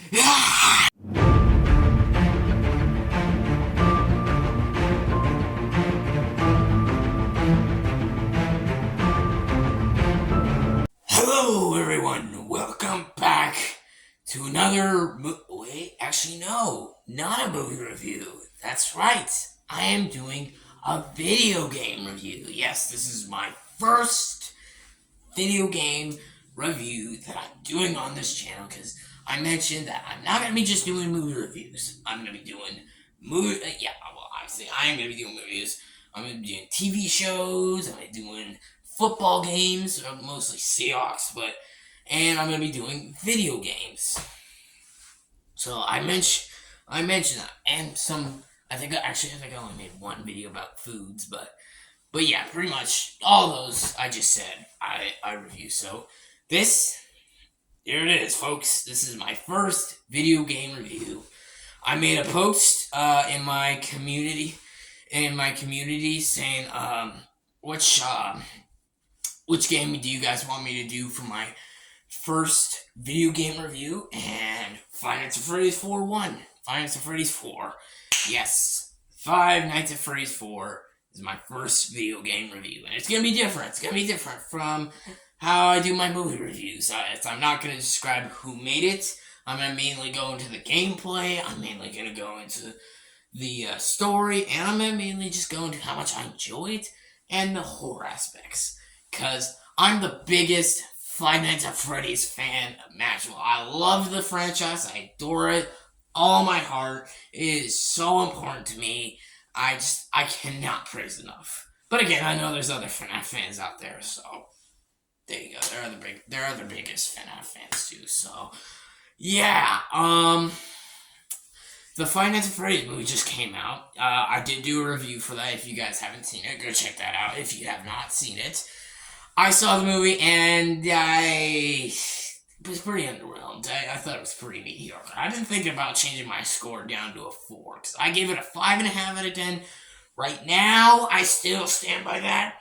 Hello, everyone. Welcome back to another. Actually, no, not a movie review. That's right. I am doing a video game review. Yes, this is my first video game review that I'm doing on this channel because I mentioned that I'm not going to be just doing movie reviews. I'm going to be doing obviously, I am going to be doing movies. I'm going to be doing TV shows. I'm going to be doing football games, mostly Seahawks, and I'm going to be doing video games. So I mentioned that, and some. I think I only made one video about foods, but yeah, pretty much all those I just said I review. So here it is, folks. This is my first video game review. I made a post in my community saying which game do you guys want me to do for my first video game review, and Five Nights at Freddy's 4 won. Five Nights at Freddy's 4. Yes. Five Nights at Freddy's 4 is my first video game review, and it's going to be different. It's going to be different from how I do my movie reviews. I'm not going to describe who made it. I'm going to mainly go into the gameplay. I'm mainly going to go into the story, and I'm going to mainly just go into how much I enjoy it and the horror aspects. Because I'm the biggest Five Nights at Freddy's fan imaginable. I love the franchise. I adore it. All my heart. It is so important to me. I cannot praise enough. But again, I know there's other FNAF fans out there, so there you go. They're the biggest FNAF fans too. So yeah, the Five Nights at Freddy's movie just came out. I did do a review for that. If you guys haven't seen it, go check that out. If you have not seen it, I saw the movie and I was pretty underwhelmed. I thought it was pretty mediocre. I've been thinking about changing my score down to a 4 because I gave it a 5.5 out of 10. Right now, I still stand by that.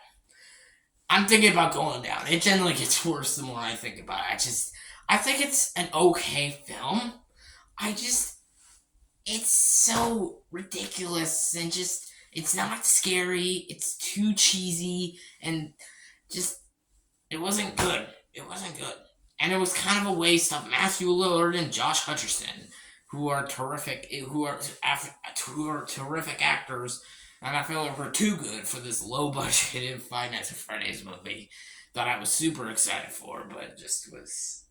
I'm thinking about going down. It generally gets worse the more I think about it. I think it's an okay film. It's so ridiculous and it's not scary. It's too cheesy and it wasn't good. It wasn't good. And it was kind of a waste of Matthew Lillard and Josh Hutcherson, who are terrific actors, and I feel like we're too good for this low-budgeted Five Nights at Freddy's movie that I was super excited for, but just was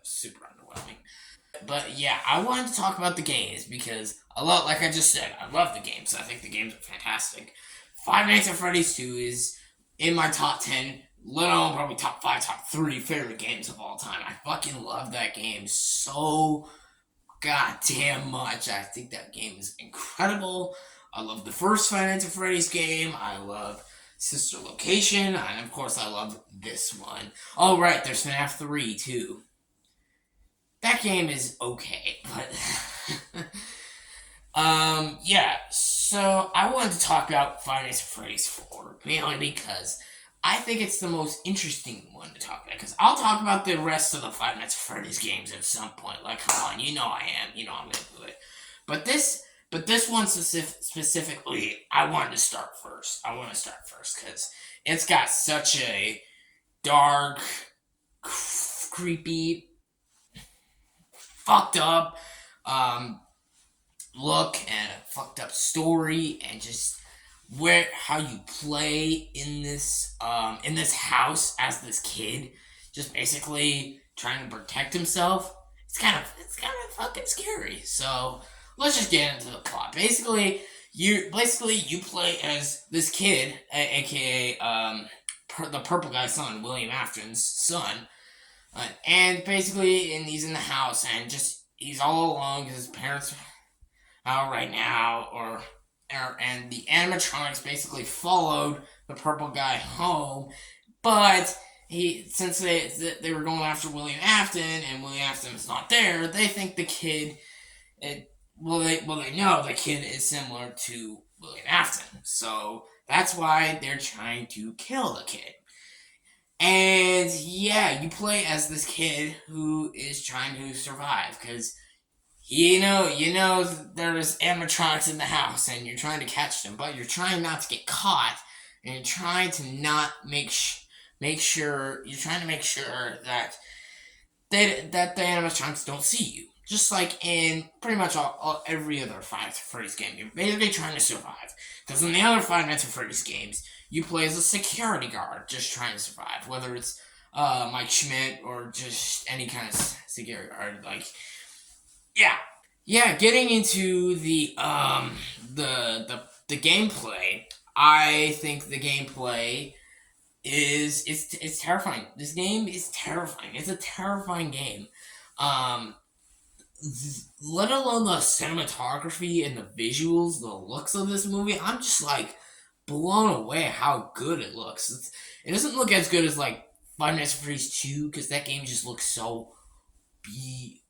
super underwhelming. But yeah, I wanted to talk about the games because like I just said, I love the games. I think the games are fantastic. Five Nights at Freddy's 2 is in my top 10, let alone probably top 5, top 3 favorite games of all time. I fucking love that game so goddamn much. I think that game is incredible. I love the first Five Nights at Freddy's game. I love Sister Location. And of course, I love this one. Oh, right, there's FNAF 3 too. That game is okay, but yeah, so I wanted to talk about Five Nights at Freddy's 4, mainly because I think it's the most interesting one to talk about, because I'll talk about the rest of the Five Nights at Freddy's games at some point, like, come on, you know I am, you know I'm gonna do it, but this one specifically, I want to start first, because it's got such a dark, creepy, fucked up look and a fucked up story, and just how you play in this house as this kid, just basically trying to protect himself. It's kind of fucking scary. So let's just get into the plot. Basically you play as this kid, aka the purple guy's son, William Afton's son. And basically, he's in the house, and he's all alone because his parents are out right now, and the animatronics basically followed the purple guy home, but since they were going after William Afton, and William Afton is not there, they think the kid, they know the kid is similar to William Afton, so that's why they're trying to kill the kid. And yeah, you play as this kid who is trying to survive because you know there's animatronics in the house and you're trying to catch them, but you're trying not to get caught, and you're trying to not make sure you're trying to make sure that that the animatronics don't see you. Just like in pretty much every other Five Nights at Freddy's game, you're basically trying to survive. Because in the other Five Nights at Freddy's games, you play as a security guard just trying to survive, whether it's Mike Schmidt or just any kind of security guard. Like, yeah, yeah. Getting into the gameplay, I think the gameplay is it's terrifying. This game is terrifying. It's a terrifying game. Um, Let alone the cinematography and the visuals, the looks of this movie. I'm just like blown away how good it looks. It doesn't look as good as like Five Nights at Freddy's 2 because that game just looks so be.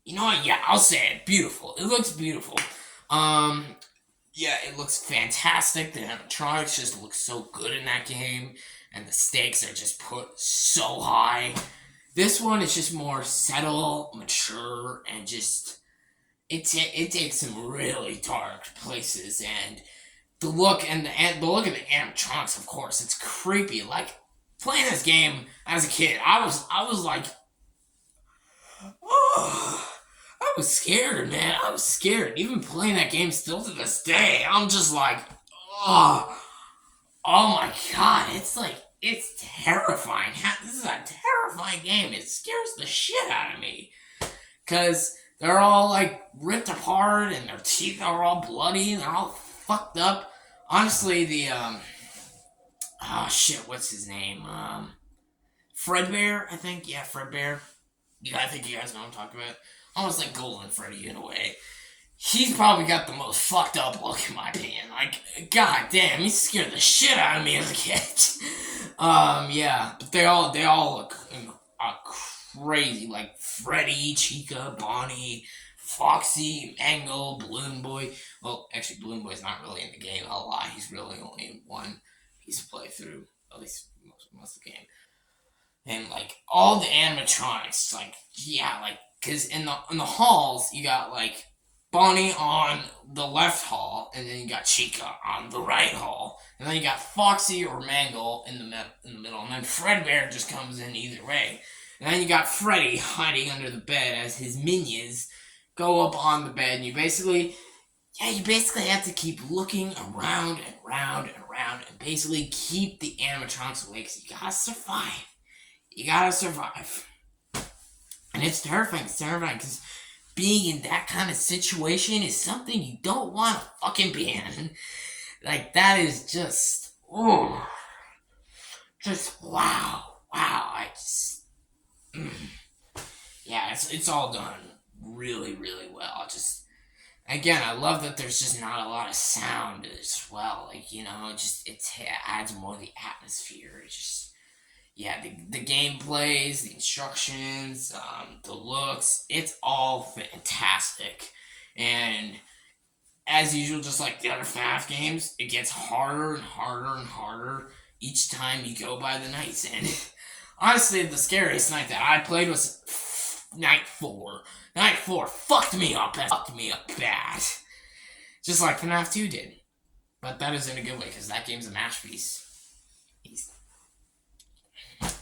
You know what? Yeah, I'll say it. Beautiful. It looks beautiful. Um, yeah, it looks fantastic. The animatronics just look so good in that game, and the stakes are just put so high. This one is just more settled, mature, and just it takes some really dark places. And the look of the animatronics, of course, it's creepy. Like playing this game as a kid, I was like, oh, I was scared, man. I was scared. Even playing that game still to this day, I'm just like, oh, oh my god, it's terrifying. This is a terrifying game. It scares the shit out of me. Cause they're all like ripped apart and their teeth are all bloody and they're all fucked up. Honestly, the oh shit, what's his name? Fredbear, I think. Yeah, Fredbear. Yeah, I think you guys know what I'm talking about. Almost like Golden Freddy in a way. He's probably got the most fucked up look in my opinion. Like, god damn, he scared the shit out of me as a kid. Yeah, but they all look crazy. Like Freddy, Chica, Bonnie, Foxy, Mangle, Balloon Boy. Well, actually, Balloon Boy's not really in the game. I'll lie. He's really only in one piece of playthrough, at least most of the game. And like all the animatronics, like yeah, like because in the halls you got like Bonnie on the left hall, and then you got Chica on the right hall, and then you got Foxy or Mangle in the middle, and then Fredbear just comes in either way, and then you got Freddy hiding under the bed as his minions go up on the bed, and you basically have to keep looking around and around and around, and basically keep the animatronics awake. So you gotta survive. You gotta survive. And it's terrifying. It's terrifying because being in that kind of situation is something you don't want to fucking be in. Like, that is just, oh, just wow. Wow. Yeah, it's all done really, really well. Just, again, I love that there's just not a lot of sound as well. Like, it adds more of the atmosphere. It's just, yeah, the gameplays, the instructions, the looks, it's all fantastic. And as usual, just like the other FNAF games, it gets harder and harder and harder each time you go by the nights. And honestly, the scariest night that I played was night 4. Night 4 fucked me up bad. Just like FNAF 2 did. But that is in a good way, because that game's a masterpiece.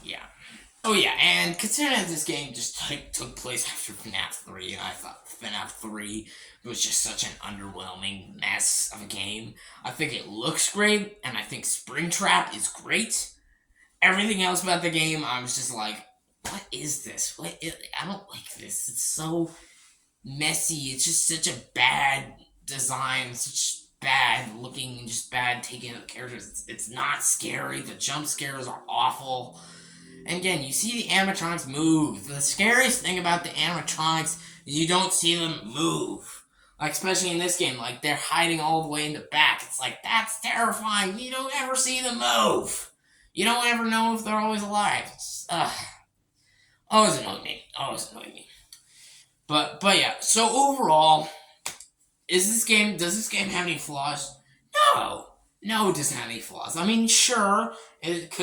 Yeah. Oh yeah, and considering that this game just took place after FNAF 3, and I thought FNAF 3 was just such an underwhelming mess of a game. I think it looks great, and I think Springtrap is great. Everything else about the game, I was just like, what is this? I don't like this. It's so messy. It's just such a bad design, such bad looking, and just bad taking of the characters. It's not scary. The jump scares are awful. And again, you see the animatronics move. The scariest thing about the animatronics is you don't see them move. Like, especially in this game, like, they're hiding all the way in the back. It's like, that's terrifying. You don't ever see them move. You don't ever know if they're always alive. It's, always annoyed me. Always annoyed me. But yeah, so overall, does this game have any flaws? No. No, it doesn't have any flaws. I mean, sure, it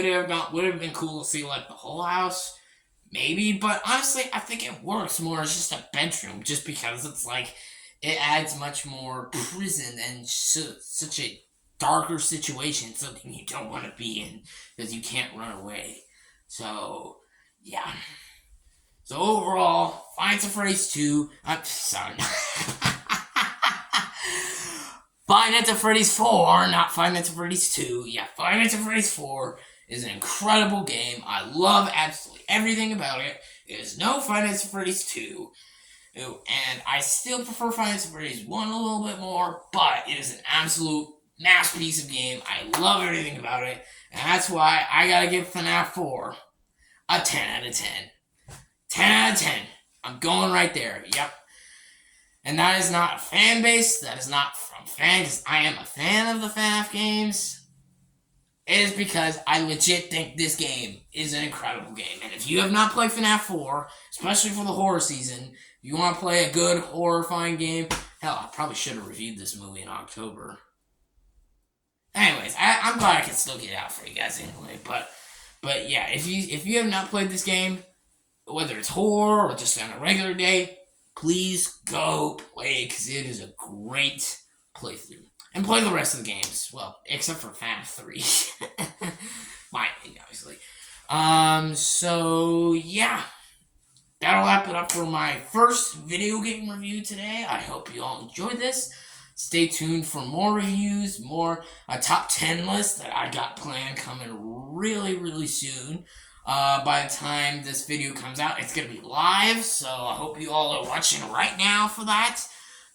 would have been cool to see like the whole house, maybe, but honestly, I think it works more as just a bedroom, just because it's like it adds much more prison and such a darker situation, something you don't want to be in because you can't run away. So, yeah. So overall, Five Nights at Freddy's 2. I'm sorry. Five Nights at Freddy's 4, not Five Nights at Freddy's 2. Yeah, Five Nights at Freddy's 4 is an incredible game. I love absolutely everything about it. There's no Five Nights at Freddy's 2. And I still prefer Five Nights at Freddy's 1 a little bit more, but it is an absolute masterpiece of game. I love everything about it. And that's why I gotta give FNAF 4 a 10 out of 10. 10 out of 10. I'm going right there. Yep. And that is not a fan base. That is not from fans. I am a fan of the FNAF games. It is because I legit think this game is an incredible game. And if you have not played FNAF 4, especially for the horror season, if you want to play a good horrifying game, hell, I probably should have reviewed this movie in October. Anyways, I'm glad I can still get it out for you guys anyway. But yeah, if you have not played this game, whether it's horror or just on a regular day, please go play it because it is a great playthrough. And play the rest of the games. Well, except for FNAF 3. My opinion, obviously. So, yeah. That'll wrap it up for my first video game review today. I hope you all enjoyed this. Stay tuned for more reviews, a top 10 list that I got planned coming really, really soon. By the time this video comes out, it's going to be live, so I hope you all are watching right now for that.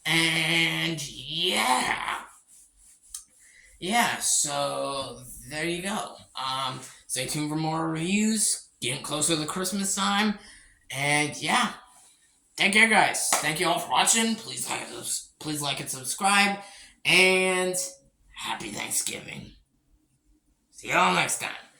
And, yeah. Yeah, so there you go. Stay tuned for more reviews, getting closer to the Christmas time, and yeah. Take care, guys. Thank you all for watching. Please like and subscribe, and happy Thanksgiving. See you all next time.